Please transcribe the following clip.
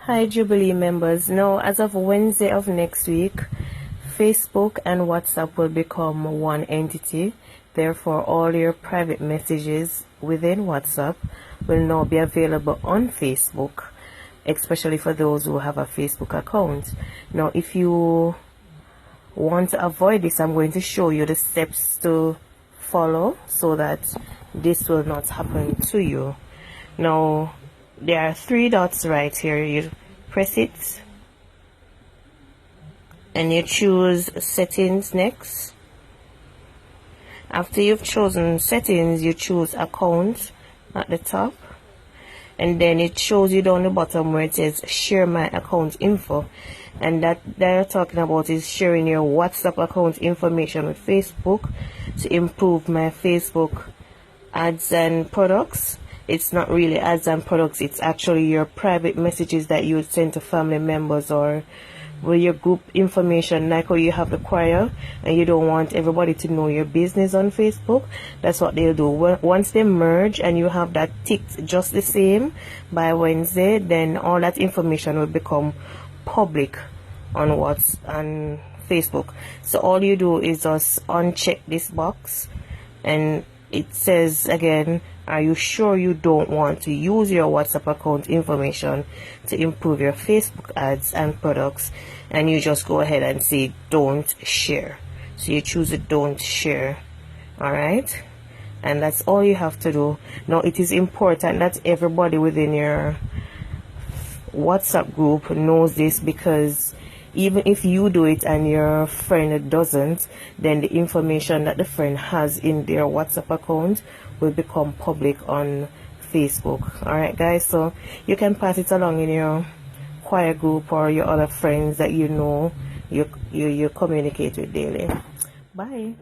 Hi Jubilee members. Now, as of Wednesday of next week, Facebook and WhatsApp will become one entity. Therefore, all your private messages within WhatsApp will now be available on Facebook, especially for those who have a Facebook account. Now, if you want to avoid this, I'm going to show you the steps to follow so that this will not happen to you. Now, there are three dots right here. You press it and you choose settings next. After you've chosen settings, you choose account at the top, and then it shows you down the bottom where it says share my account info, and that they're talking about is sharing your WhatsApp account information with Facebook to improve my Facebook ads and products. It's not really ads and products, it's actually your private messages that you would send to family members or with your group information, like how you have the choir and you don't want everybody to know your business on Facebook. That's what they'll do. Once they merge and you have that ticked just the same by Wednesday, then all that information will become public on on Facebook. So all you do is just uncheck this box, and it says again, are you sure you don't want to use your WhatsApp account information to improve your Facebook ads and products? And you just go ahead and say don't share. So you choose a don't share. Alright? And that's all you have to do. Now, it is important that everybody within your WhatsApp group knows this, because even if you do it and your friend doesn't, then the information that the friend has in their WhatsApp account will become public on Facebook. Alright guys, so you can pass it along in your choir group or your other friends that you know you communicate with daily. Bye.